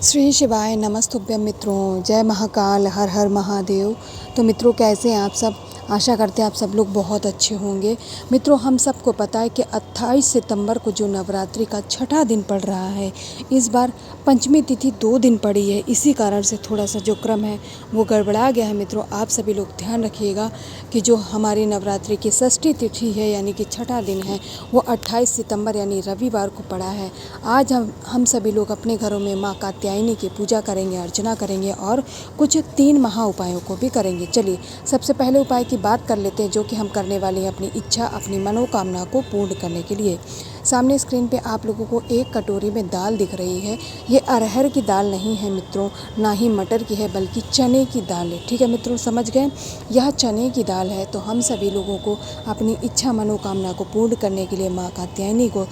श्री शिवाय नमस्तुभ्यं मित्रों, जय महाकाल, हर हर महादेव। तो मित्रों, कैसे हैं आप सब? आशा करते हैं आप सब लोग बहुत अच्छे होंगे। मित्रों, हम सबको पता है कि 28 सितंबर को जो नवरात्रि का छठा दिन पड़ रहा है, इस बार पंचमी तिथि 2 दिन पड़ी है। इसी कारण से थोड़ा सा जो क्रम है वो गड़बड़ा गया है। मित्रों, आप सभी लोग ध्यान रखिएगा कि जो हमारी नवरात्रि की षष्ठी तिथि है यानी कि छठा दिन है, वो 28 सितंबर यानी रविवार को पड़ा है। आज हम सभी लोग अपने घरों में माँ कात्यायनी की पूजा करेंगे, अर्चना करेंगे और कुछ 3 महा उपायों को भी करेंगे। चलिए, सबसे पहले उपाय की बात कर लेते हैं, जो कि हम करने वाले हैं अपनी इच्छा, अपनी मनोकामना को पूर्ण करने के लिए। सामने स्क्रीन पे आप लोगों को एक कटोरी में दाल दिख रही है। ये अरहर की दाल नहीं है मित्रों, ना ही मटर की है, बल्कि चने की दाल है। ठीक है मित्रों, समझ गए? यह चने की दाल है। तो हम सभी लोगों को अपनी इच्छा मनोकामना को पूर्ण करने के लिए माँ कात्यायनी को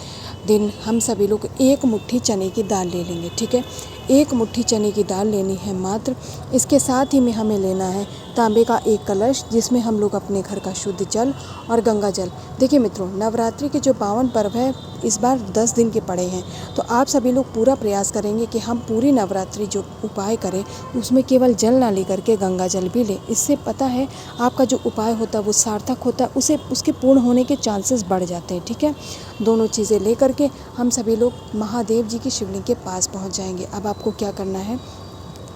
दिन हम सभी लोग 1 मुट्ठी चने की दाल ले लेंगे। ठीक है, 1 मुट्ठी चने की दाल लेनी है मात्र। इसके साथ ही में हमें लेना है तांबे का 1 कलश, जिसमें हम लोग अपने घर का शुद्ध जल और गंगा जल। देखिए मित्रों, नवरात्रि के जो पावन पर्व है इस बार 10 दिन के पड़े हैं। तो आप सभी लोग पूरा प्रयास करेंगे कि हम पूरी नवरात्रि जो उपाय करें उसमें केवल जल ना लेकर के गंगा जल भी लें। इससे पता है आपका जो उपाय होता है वो सार्थक होता है, उसके पूर्ण होने के चांसेस बढ़ जाते हैं। ठीक है, दोनों चीज़ें लेकर के हम सभी लोग महादेव जी की शिवलिंग के पास पहुंच जाएंगे। अब आपको क्या करना है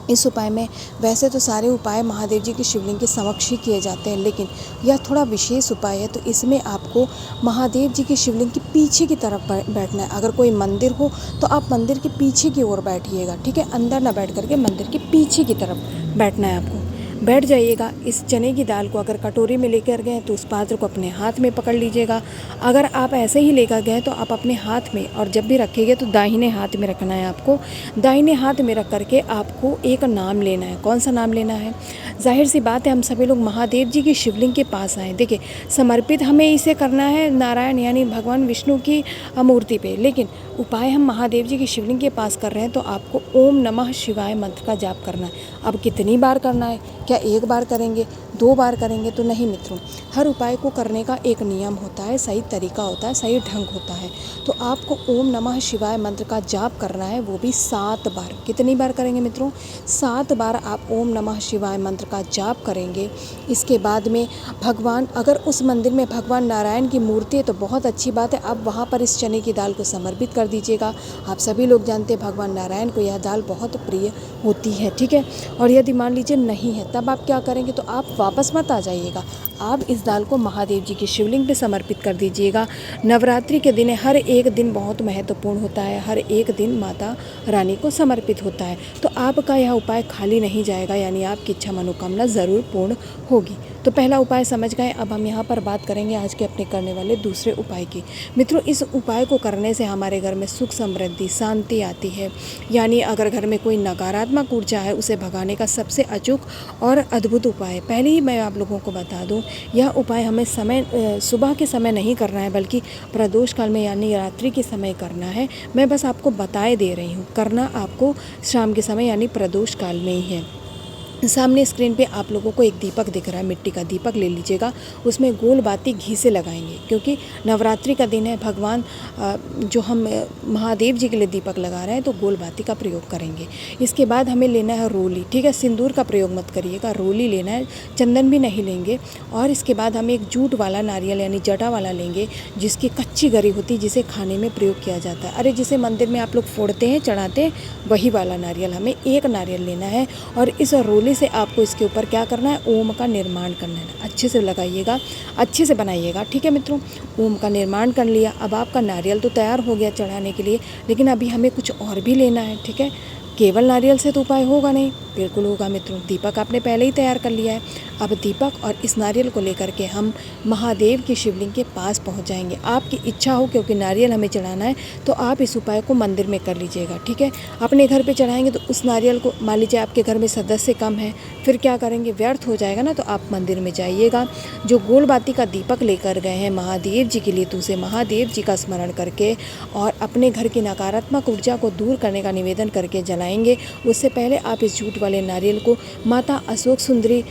इस उपाय में? वैसे तो सारे उपाय महादेव जी की शिवलिंग के समक्ष ही किए जाते हैं, लेकिन यह थोड़ा विशेष उपाय है। तो इसमें आपको महादेव जी की शिवलिंग के पीछे की तरफ बैठना है। अगर कोई मंदिर हो तो आप मंदिर के पीछे की ओर बैठिएगा। ठीक है, अंदर ना बैठ करके मंदिर के पीछे की तरफ बैठना है आपको। बैठ जाइएगा। इस चने की दाल को अगर कटोरी में लेकर गए तो उस पात्र को अपने हाथ में पकड़ लीजिएगा। अगर आप ऐसे ही लेकर गए तो आप अपने हाथ में, और जब भी रखेंगे तो दाहिने हाथ में रखना है आपको। दाहिने हाथ में रख करके आपको एक नाम लेना है। कौन सा नाम लेना है? जाहिर सी बात है, हम सभी लोग महादेव जी की शिवलिंग के पास आए। देखिए, समर्पित हमें इसे करना है नारायण यानी भगवान विष्णु की मूर्ति पे, लेकिन उपाय हम महादेव जी की शिवलिंग के पास कर रहे हैं। तो आपको ओम नमः शिवाय मंत्र का जाप करना है। अब कितनी बार करना है? क्या 1 बार करेंगे, 2 बार करेंगे? तो नहीं मित्रों, हर उपाय को करने का एक नियम होता है, सही तरीका होता है, सही ढंग होता है। तो आपको ओम नमः शिवाय मंत्र का जाप करना है, वो भी 7 बार। कितनी बार करेंगे मित्रों? 7 बार आप ओम नमः शिवाय मंत्र का जाप करेंगे। इसके बाद में भगवान, अगर उस मंदिर में भगवान नारायण की मूर्ति है तो बहुत अच्छी बात है, आप वहाँ पर इस चने की दाल को समर्पित कर दीजिएगा। आप सभी लोग जानते हैं भगवान नारायण को यह दाल बहुत प्रिय होती है। ठीक है, और यदि मान लीजिए नहीं है, तब आप क्या करेंगे? तो आप वापस मत आ जाइएगा। आप इस दाल को महादेव जी की शिवलिंग पे समर्पित कर दीजिएगा। नवरात्रि के दिन हर एक दिन बहुत महत्वपूर्ण होता है, हर एक दिन माता रानी को समर्पित होता है। तो आपका यह उपाय खाली नहीं जाएगा, यानी आपकी इच्छा मनोकामना ज़रूर पूर्ण होगी। तो पहला उपाय समझ गए। अब हम यहाँ पर बात करेंगे आज के अपने करने वाले दूसरे उपाय की। मित्रों, इस उपाय को करने से हमारे घर में सुख समृद्धि शांति आती है। यानी अगर घर में कोई नकारात्मक ऊर्जा है उसे भगाने का सबसे अचूक और अद्भुत उपाय है। पहले ही मैं आप लोगों को बता दूं, यह उपाय हमें सुबह के समय नहीं करना है, बल्कि प्रदोष काल में यानी रात्रि के समय करना है। मैं बस आपको बताए दे रही हूँ, करना आपको शाम के समय यानी प्रदोष काल में ही है। सामने स्क्रीन पे आप लोगों को एक दीपक दिख रहा है, मिट्टी का दीपक ले लीजिएगा। उसमें गोल बाती घी से लगाएंगे, क्योंकि नवरात्रि का दिन है। भगवान जो हम महादेव जी के लिए दीपक लगा रहे हैं, तो गोल बाती का प्रयोग करेंगे। इसके बाद हमें लेना है रोली। ठीक है, सिंदूर का प्रयोग मत करिएगा, रोली लेना है, चंदन भी नहीं लेंगे। और इसके बाद हम एक जूट वाला नारियल यानी जटा वाला लेंगे, जिसकी कच्ची गरी होती है, जिसे खाने में प्रयोग किया जाता है। अरे, जिसे मंदिर में आप लोग फोड़ते हैं, चढ़ाते हैं, वही वाला नारियल। हमें 1 नारियल लेना है और इस रोली से आपको इसके ऊपर क्या करना है? ओम का निर्माण करना है। अच्छे से लगाइएगा, अच्छे से बनाइएगा। ठीक है मित्रों, ओम का निर्माण कर लिया। अब आपका नारियल तो तैयार हो गया चढ़ाने के लिए, लेकिन अभी हमें कुछ और भी लेना है। ठीक है, केवल नारियल से तो उपाय होगा नहीं। बिल्कुल होगा मित्रों। दीपक आपने पहले ही तैयार कर लिया है। अब दीपक और इस नारियल को लेकर के हम महादेव की शिवलिंग के पास पहुंच जाएंगे। आपकी इच्छा हो, क्योंकि नारियल हमें चढ़ाना है, तो आप इस उपाय को मंदिर में कर लीजिएगा। ठीक है, अपने घर पे चढ़ाएंगे तो उस नारियल को, मान लीजिए आपके घर में सदस्य कम है, फिर क्या करेंगे? व्यर्थ हो जाएगा ना। तो आप मंदिर में जाइएगा, जो गोल बाती का दीपक लेकर गए हैं महादेव जी के लिए, तो उसे महादेव जी का स्मरण करके और अपने घर की नकारात्मक ऊर्जा को दूर करने का निवेदन करके जलाएंगे। उससे पहले आप इस जूट वाले नारियल को माता अशोक सुंदरी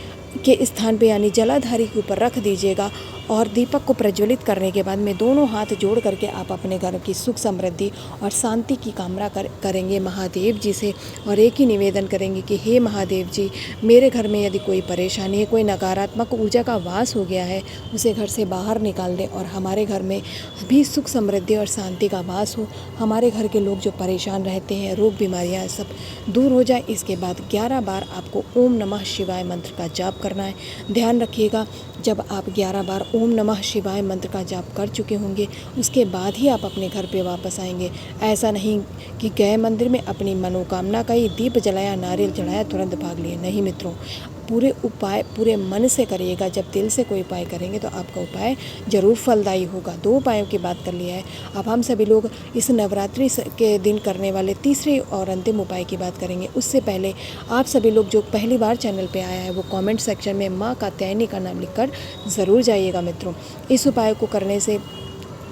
के स्थान पे यानी जलाधारी के ऊपर रख दीजिएगा और दीपक को प्रज्वलित करने के बाद में दोनों हाथ जोड़ करके आप अपने घर की सुख समृद्धि और शांति की कामना करेंगे महादेव जी से, और एक ही निवेदन करेंगे कि हे महादेव जी, मेरे घर में यदि कोई परेशानी है, कोई नकारात्मक ऊर्जा का वास हो गया है, उसे घर से बाहर निकाल दें और हमारे घर में भी सुख समृद्धि और शांति का वास हो। हमारे घर के लोग जो परेशान रहते हैं, रोग बीमारियां सब दूर हो जाए। इसके बाद 11 बार आपको ओम नमः शिवाय मंत्र का जाप करना है। ध्यान रखिएगा, जब आप 11 बार ओम नमः शिवाय मंत्र का जाप कर चुके होंगे, उसके बाद ही आप अपने घर पे वापस आएंगे। ऐसा नहीं कि गए मंदिर में अपनी मनोकामना का ही दीप जलाया, नारियल चढ़ाया, तुरंत भाग लिए। नहीं मित्रों, पूरे उपाय पूरे मन से करिएगा। जब दिल से कोई उपाय करेंगे तो आपका उपाय ज़रूर फलदायी होगा। 2 उपायों की बात कर लिया है, अब हम सभी लोग इस नवरात्रि के दिन करने वाले तीसरे और अंतिम उपाय की बात करेंगे। उससे पहले आप सभी लोग जो पहली बार चैनल पे आया है वो कमेंट सेक्शन में माँ कात्यायनी का नाम लिखकर ज़रूर जाइएगा मित्रों। इस उपाय को करने से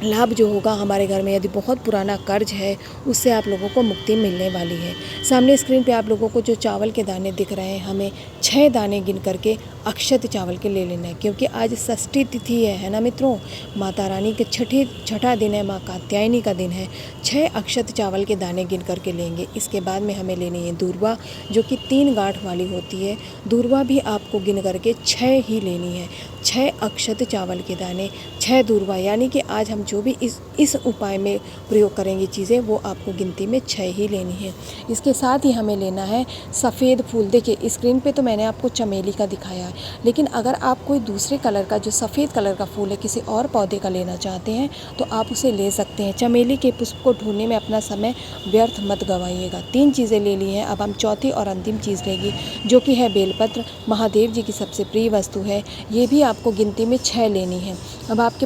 लाभ जो होगा, हमारे घर में यदि बहुत पुराना कर्ज है उससे आप लोगों को मुक्ति मिलने वाली है। सामने स्क्रीन पे आप लोगों को जो चावल के दाने दिख रहे हैं, हमें 6 दाने गिन करके अक्षत चावल के ले लेना है, क्योंकि आज षष्ठी तिथि है ना मित्रों। माता रानी के छठा दिन है, माँ कात्यायनी का दिन है। 6 अक्षत चावल के दाने गिन करके लेंगे। इसके बाद में हमें लेनी है दूर्वा, जो कि 3 गांठ वाली होती है। दूर्वा भी आपको गिन करके 6 ही लेनी है। 6 अक्षत चावल के दाने, 6 दूर्वा, यानी कि आज हम जो भी इस उपाय में प्रयोग करेंगे चीज़ें, वो आपको गिनती में 6 ही लेनी है। इसके साथ ही हमें लेना है सफ़ेद फूल। देखिए स्क्रीन पे तो मैंने आपको चमेली का दिखाया है, लेकिन अगर आप कोई दूसरे कलर का, जो सफ़ेद कलर का फूल है, किसी और पौधे का लेना चाहते हैं तो आप उसे ले सकते हैं। चमेली के पुष्प को ढूंढने में अपना समय व्यर्थ मत गवाइएगा। 3 चीज़ें ले ली हैं, अब हम चौथी और अंतिम चीज़ लेंगे, जो कि है बेलपत्र। महादेव जी की सबसे प्रिय वस्तु है, ये भी आपको गिनती में 6 लेनी है। अब आपके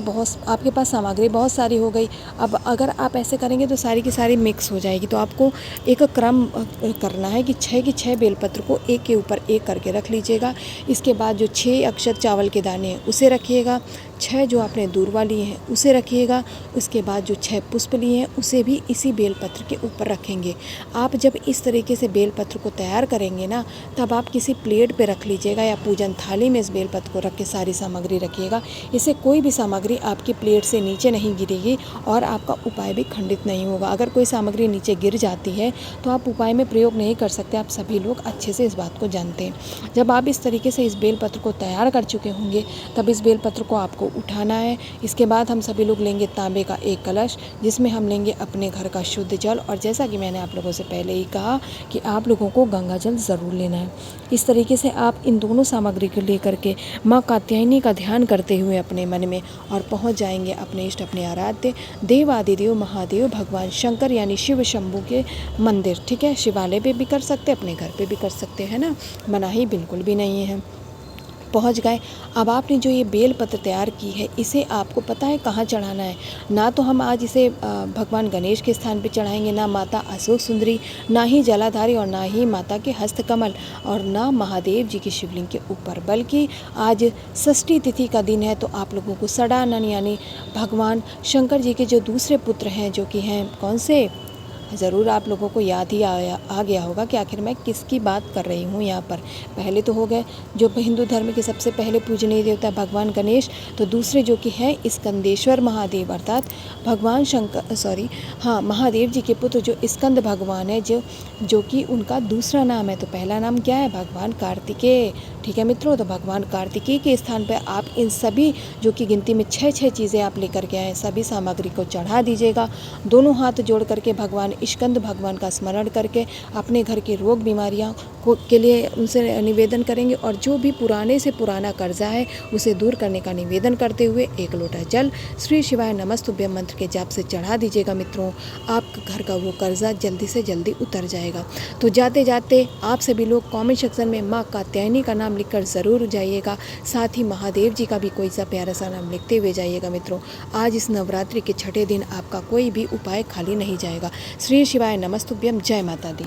पास सामग्री बहुत सारी हो गई। अब अगर आप ऐसे करेंगे तो सारी की सारी मिक्स हो जाएगी, तो आपको एक क्रम करना है कि 6 की 6 बेलपत्र को एक के ऊपर एक करके रख लीजिएगा। इसके बाद जो 6 अक्षत चावल के दाने हैं उसे रखिएगा, 6 जो आपने दूर्वा लिए हैं उसे रखिएगा। उसके बाद जो 6 पुष्प लिए हैं उसे भी इसी बेलपत्र के ऊपर रखेंगे। आप जब इस तरीके से बेलपत्र को तैयार करेंगे ना, तब आप किसी प्लेट पे रख लीजिएगा या पूजन थाली में इस बेलपत्र को रख के सारी सामग्री रखिएगा। इससे कोई भी सामग्री आपकी प्लेट से नीचे नहीं गिरेगी और आपका उपाय भी खंडित नहीं होगा। अगर कोई सामग्री नीचे गिर जाती है तो आप उपाय में प्रयोग नहीं कर सकते। आप सभी लोग अच्छे से इस बात को जानते हैं। जब आप इस तरीके से इस बेलपत्र को तैयार कर चुके होंगे, तब इस बेलपत्र को आपको उठाना है। इसके बाद हम सभी लोग लेंगे तांबे का एक कलश, जिसमें हम लेंगे अपने घर का शुद्ध जल। और जैसा कि मैंने आप लोगों से पहले ही कहा कि आप लोगों को गंगा जल ज़रूर लेना है। इस तरीके से आप इन दोनों सामग्री को लेकर के माँ कात्यायनी का ध्यान करते हुए अपने मन में और पहुँच जाएंगे अपने इष्ट, अपने आराध्य देवादिदेव महादेव भगवान शंकर यानी शिव शंभू के मंदिर। ठीक है, शिवालय पे भी कर सकते, अपने घर पे भी कर सकते हैं ना, मनाही बिल्कुल भी नहीं है। पहुंच गए। अब आपने जो ये बेल पत्र तैयार की है, इसे आपको पता है कहाँ चढ़ाना है। ना तो हम आज इसे भगवान गणेश के स्थान पे चढ़ाएंगे, ना माता अशोक सुंदरी, ना ही जलाधारी, और ना ही माता के हस्तकमल, और ना महादेव जी की शिवलिंग के ऊपर, बल्कि आज षष्ठी तिथि का दिन है। तो आप लोगों को सडानन यानी भगवान शंकर जी के जो दूसरे पुत्र हैं, जो कि हैं कौन से, ज़रूर आप लोगों को याद ही आ गया होगा कि आखिर मैं किसकी बात कर रही हूँ यहाँ पर। पहले तो हो गए जो हिंदू धर्म के सबसे पहले पूजनीय देवता भगवान गणेश, तो दूसरे जो कि है स्कंदेश्वर महादेव, अर्थात भगवान महादेव जी के पुत्र जो स्कंद भगवान है, जो कि उनका दूसरा नाम है। तो पहला नाम क्या है, भगवान कार्तिकेय। ठीक है मित्रों, तो भगवान कार्तिकेय के स्थान पर आप इन सभी जो कि गिनती में 6 चीज़ें आप लेकर के आए, सभी सामग्री को चढ़ा दीजिएगा। दोनों हाथ जोड़ करके भगवान स्कंद भगवान का स्मरण करके अपने घर के रोग बीमारियां के लिए उनसे निवेदन करेंगे, और जो भी पुराने से पुराना कर्जा है उसे दूर करने का निवेदन करते हुए 1 लोटा जल श्री शिवाय नमस्तुभ्यम मंत्र के जाप से चढ़ा दीजिएगा। मित्रों, आपका घर का वो कर्जा जल्दी से जल्दी उतर जाएगा। तो जाते जाते आप सभी लोग कमेंट सेक्शन में माँ कात्यायनी का नाम लिखकर ज़रूर जाइएगा। साथ ही महादेव जी का भी कोई सा प्यारा सा नाम लिखते हुए जाइएगा। मित्रों, आज इस नवरात्रि के 6ठे दिन आपका कोई भी उपाय खाली नहीं जाएगा। श्री शिवाय नमस्तुभ्यम। जय माता दी।